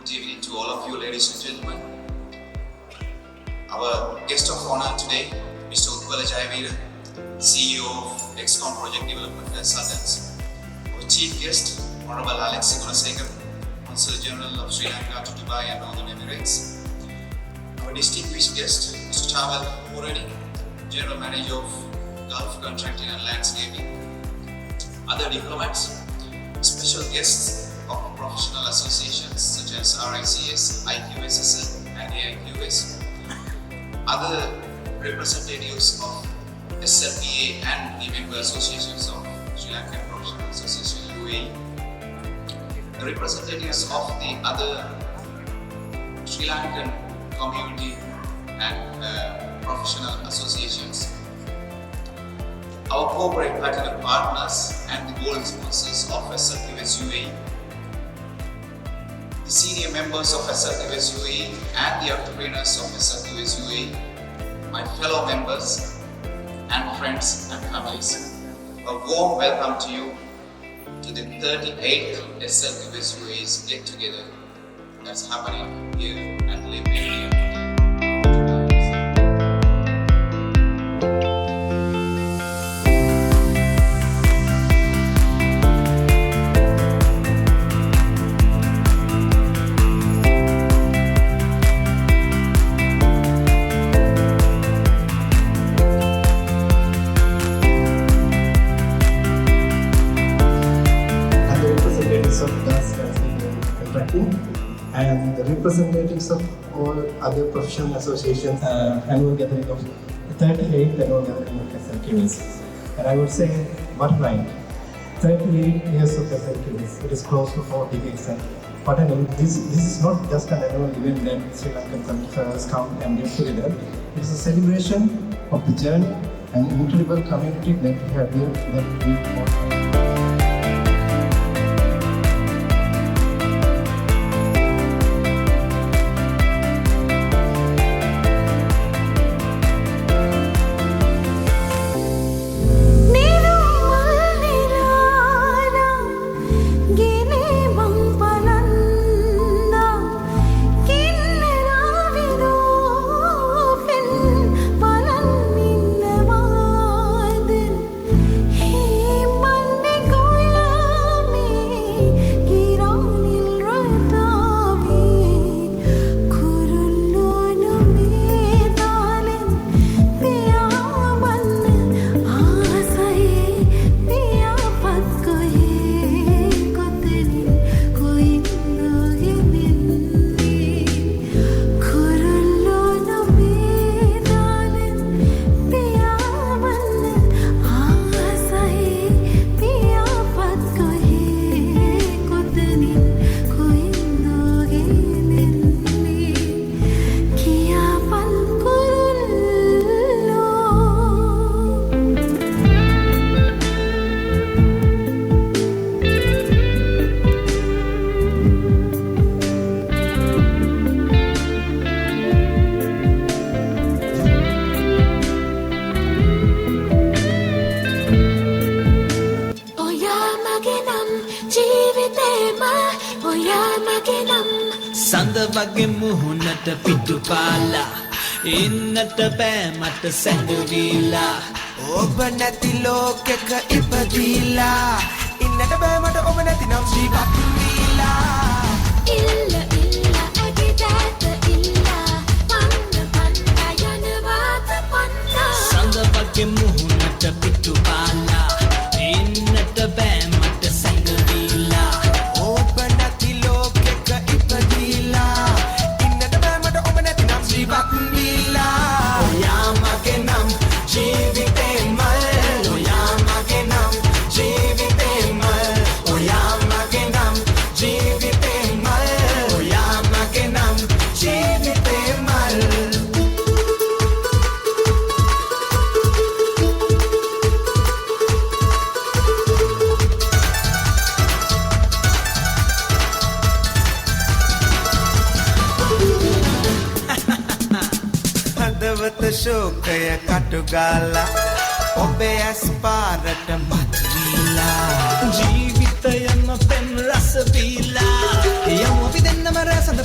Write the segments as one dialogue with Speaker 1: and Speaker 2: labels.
Speaker 1: Good evening to all of you, ladies and gentlemen. Our guest of honor today, Mr. Utpala Jayavira, CEO of XCOM Project Development Consultants. Our chief guest, Honorable Alex Gunasekar, Consul General of Sri Lanka to Dubai and Northern Emirates. Our distinguished guest, Mr. Chaval Murani, General Manager of Gulf Contracting and Landscaping. Other diplomats, special guests of professional associations such as RICS, IQSSL and AIQS. Other representatives of SLPA and the member associations of Sri Lankan Professional Association UAE. The representatives of the other Sri Lankan community and professional associations. Our corporate platinum partners and the gold sponsors of SLQS-UAE, the senior members of SLQS-UAE and the entrepreneurs of SLQS-UAE, my fellow members and friends and families, a warm welcome to you to the 38th SLQS-UAE's Get-Together that's happening here at Méridien.
Speaker 2: And the representatives of all other professional associations, annual gathering of 38th annual gathering of SLQS. And I would say, what right? 38 years of SLQS, it is close to 4 decades. And what an, this is not just an annual event that Sri Lankan countries come and get together. It is a celebration of the journey and incredible community that we have built that we want.
Speaker 3: Sanda wage muhunata pitupala innata bෑ මට සැඟවිලා ඔබ නැති ලෝකෙක ඉපදිලා ඉන්නට බෑ මට ඔබ නැතිනම් ජීවත් වීලා ඉල්ල ඉල්ල අගිදාත ඉල්ලා පන්න පන්න යනවාත පන්න Sanda wage muhunata pitupala innata bෑ මට සැඟවිලා ඔබ නැති ලෝකෙක ඉපදිලා ඉන්නට බෑ මට ඔබ නැතිනම් ජීවත් වීලා ඔයා මගේ නම් ජීවිතේ මල් ඔයා මගේ නම් ජීවිතේ මල් ඔයා මගේ නම් ජීවිතේ මල් ඔයා මගේ නම් ජීවිතේ මල් හදවත ශෝකය කටුගාලා ඔබේ ඇස් පාරට මත්වීලා ජීවිතයම පෙම් රස වීලා යමු අපි දෙන්නම රසඳ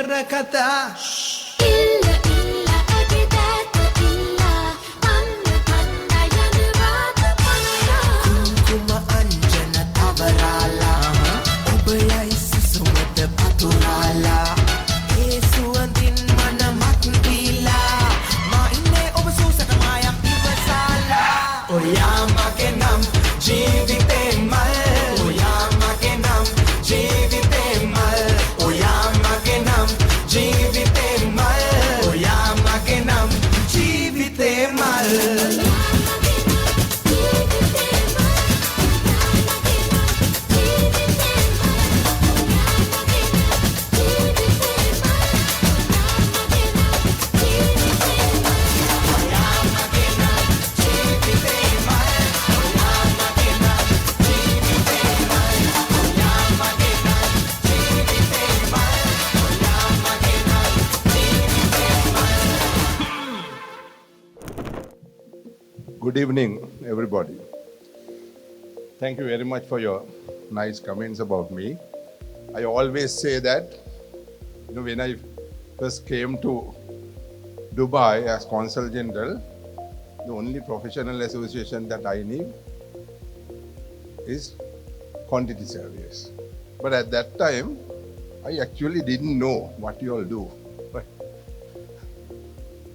Speaker 3: පෙර කතා
Speaker 4: Illa illa agidata illa Anna kanna yanurata panna
Speaker 3: කුම අංජන තවරාලා ඔබයයි සුසුමද පතුරාලා ඒ සුවඳින් මනමක් දීලා මා ඉන්නේ ඔබ සූසට මායක් ඉවසාලා ඔයා මගේ නම් ජීවිතේ මල් ඔයා මගේ නම් ජීවිතේ මල් ඔයා මගේ නම් ජීවිතේ මල් ඔයා මගේ නම් ජීවිතේ මල්
Speaker 5: Good evening, everybody. Thank you very much for your nice comments about me. I always say that, when I first came to Dubai as Consul General, the only professional association that I knew is quantity surveys. But at that time, I actually didn't know what you all do.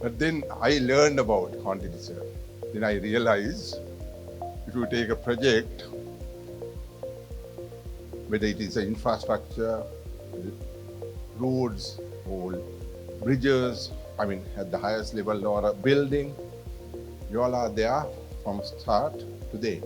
Speaker 5: But then I learned about quantity survey. Then I realized if you take a project, whether it is infrastructure, roads, or bridges, at the highest level, or a building, you all are there from start to the end.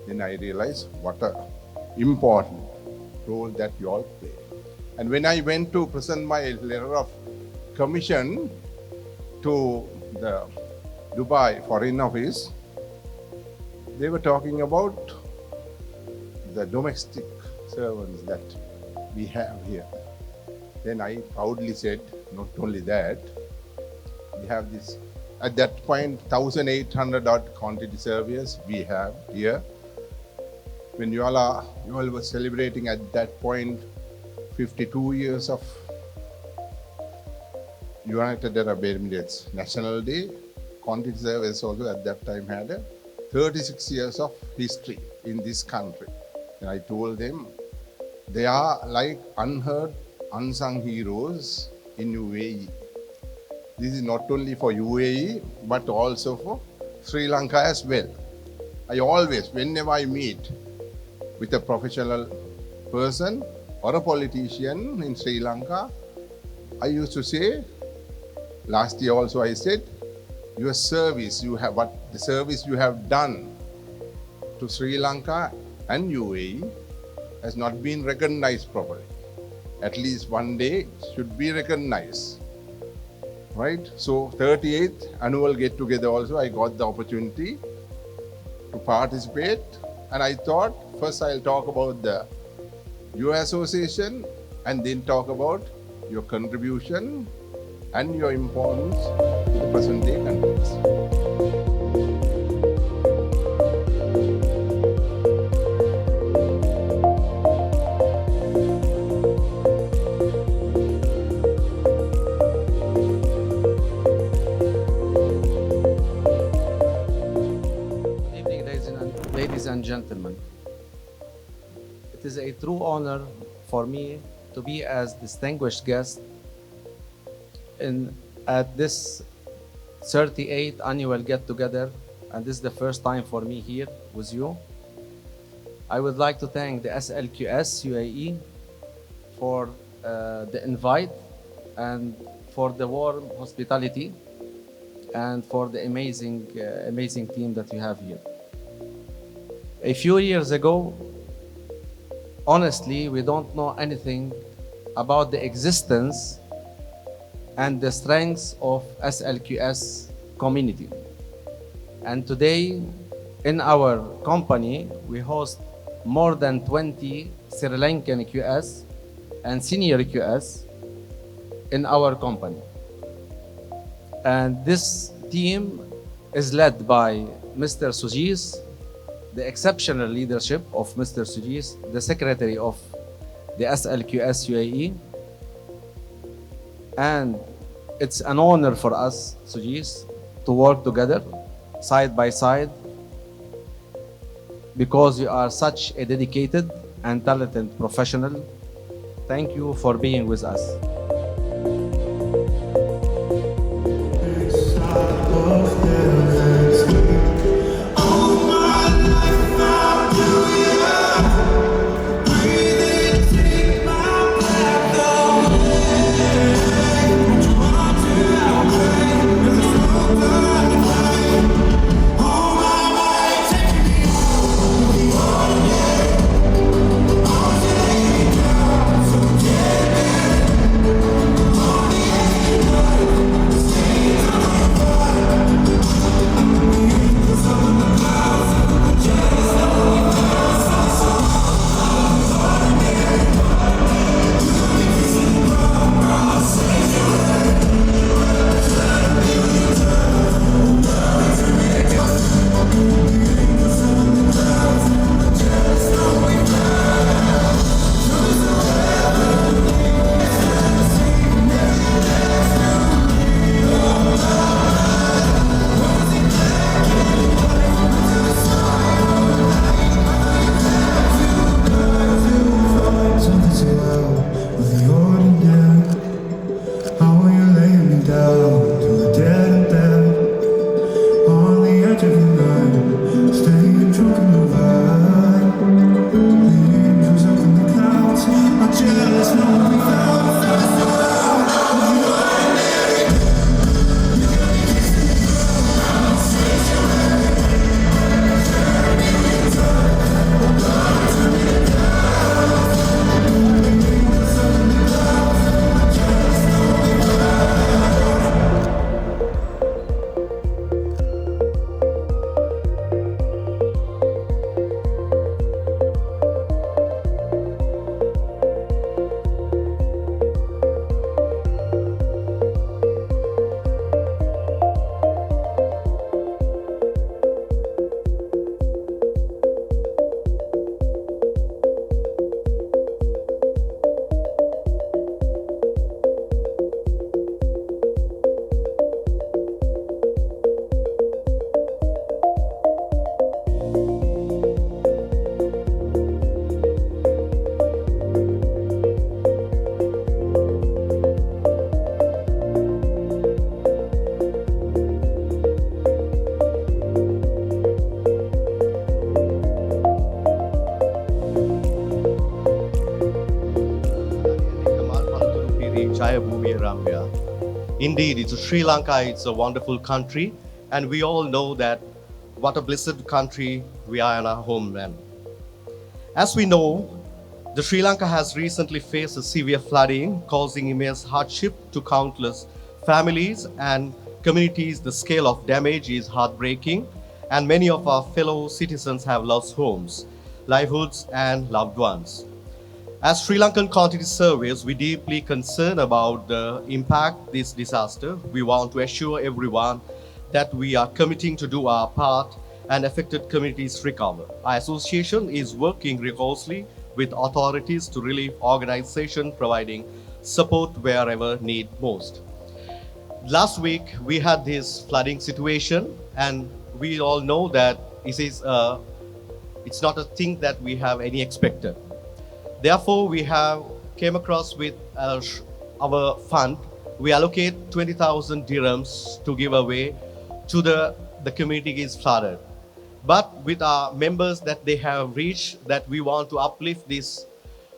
Speaker 5: Then I realized what a important role that you all play. And when I went to present my letter of commission to the Dubai Foreign Office, they were talking about the domestic servants that we have here. Then I proudly said, not only that, we have this, at that point, 1,800 odd quantity surveyors we have here. When you all were celebrating at that point 52 years of United Arab Emirates National Day, quantity surveyors also at that time had 36 years of history in this country. And I told them, they are like unheard, unsung heroes in UAE. This is not only for UAE, but also for Sri Lanka as well. I always, whenever I meet with a professional person or a politician in Sri Lanka, I used to say, last year also I said, your service, the service you have done to Sri Lanka and UAE has not been recognized properly. At least one day it should be recognized. Right? So 38th Annual Get-Together also, I got the opportunity to participate. And I thought, first I'll talk about your association and then talk about your contribution and your importance to the present day context.
Speaker 6: Good evening, ladies and gentlemen. It is a true honor for me to be as distinguished guest at this 38th Annual Get-Together, and this is the first time for me here with you. I would like to thank the SLQS-UAE for the invite and for the warm hospitality and for the amazing team that you have here. A few years ago, honestly, we don't know anything about the existence and the strengths of SLQS community. And today, in our company, we host more than 20 Sri Lankan QS and senior QS in our company. And this team is led by Mr. Sujis, the exceptional leadership of Mr. Sujis, the secretary of the SLQS UAE, And it's an honor for us, Sujis, to work together side by side because you are such a dedicated and talented professional. Thank you for being with us.
Speaker 7: Indeed, it's Sri Lanka. It's a wonderful country, and we all know that what a blessed country we are in our homeland. As we know, the Sri Lanka has recently faced a severe flooding, causing immense hardship to countless families and communities. The scale of damage is heartbreaking, and many of our fellow citizens have lost homes, livelihoods, and loved ones. As Sri Lankan Continuity Service, we deeply concerned about the impact this disaster. We want to assure everyone that we are committing to do our part and affected communities recover. Our association is working rigorously with authorities to relieve organizations providing support wherever need most. Last week, we had this flooding situation, and we all know that it's not a thing that we have any expected. Therefore, we have came across with our fund. We allocate 20,000 dirhams to give away to the community is flooded. But with our members that they have reached, that we want to uplift this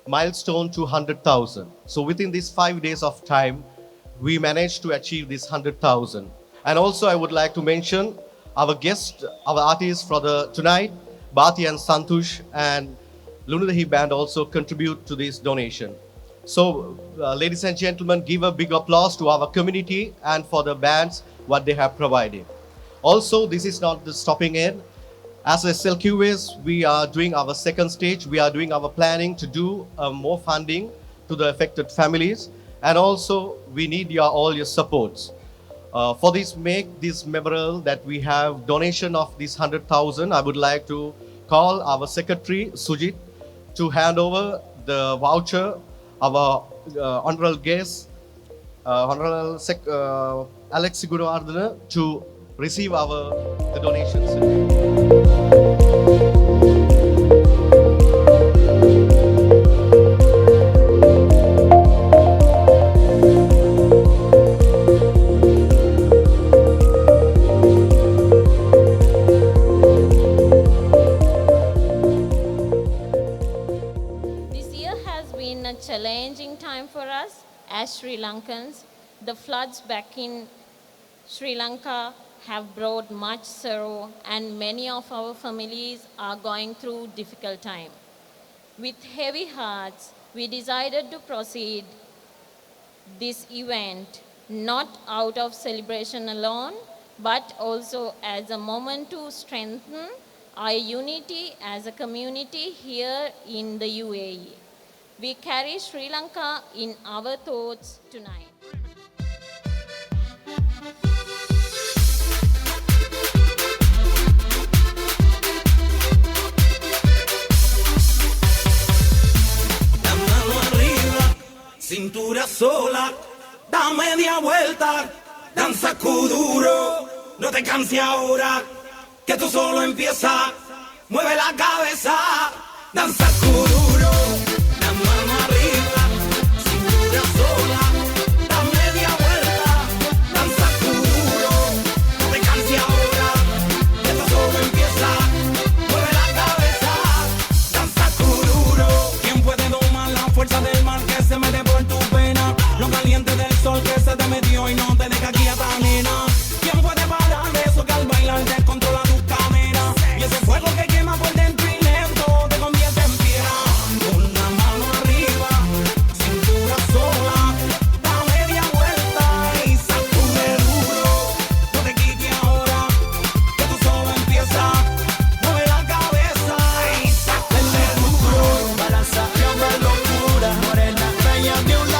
Speaker 7: milestone to 100,000. So within these 5 days of time, we managed to achieve this 100,000. And also I would like to mention our guest, our artists for the tonight, Bhati and Santush and Lunudahi Band also contribute to this donation. So, ladies and gentlemen, give a big applause to our community and for the bands, what they have provided. Also, this is not the stopping end. As a SLQS, we are doing our second stage. We are doing our planning to do more funding to the affected families. And also, we need all your supports. For this, make this memorable that we have donation of this 100,000. I would like to call our secretary, Sujit, to hand over the voucher, our honorable guest, Honorable Alex Sigurardana to receive the donations today.
Speaker 8: This year has been a challenging time for us as Sri Lankans. The floods back in Sri Lanka have brought much sorrow, and many of our families are going through difficult time. With heavy hearts, we decided to proceed this event not out of celebration alone, but also as a moment to strengthen our unity as a community here in the UAE. We carry Sri Lanka in our thoughts tonight.
Speaker 3: La mano arriba, cintura sola, da media vuelta, danza kuduro, no te canses ahora, que tú solo empieza, mueve la cabeza, danza kuduro, la mano arriba, cintura sola, da media vuelta, danza kuduro, no te canses ahora, que tú solo empieza, mueve la cabeza, danza kuduro. ¿Quién puede domar la fuerza del mar que se mete por tu pena? Lo caliente del sol que se te metió y no te deja quieta, nena. ¿Quién puede parar eso que al bailar descontrola tus caderas? Y ese fuego que quema por dentro y lento te convierte en piedra. Con la mano arriba, cintura sola, da media vuelta y sacude duro. No te quites ahora, que tú solo empiezas. Mueve la cabeza y sacude duro. Balanza de locura, morena, bella de un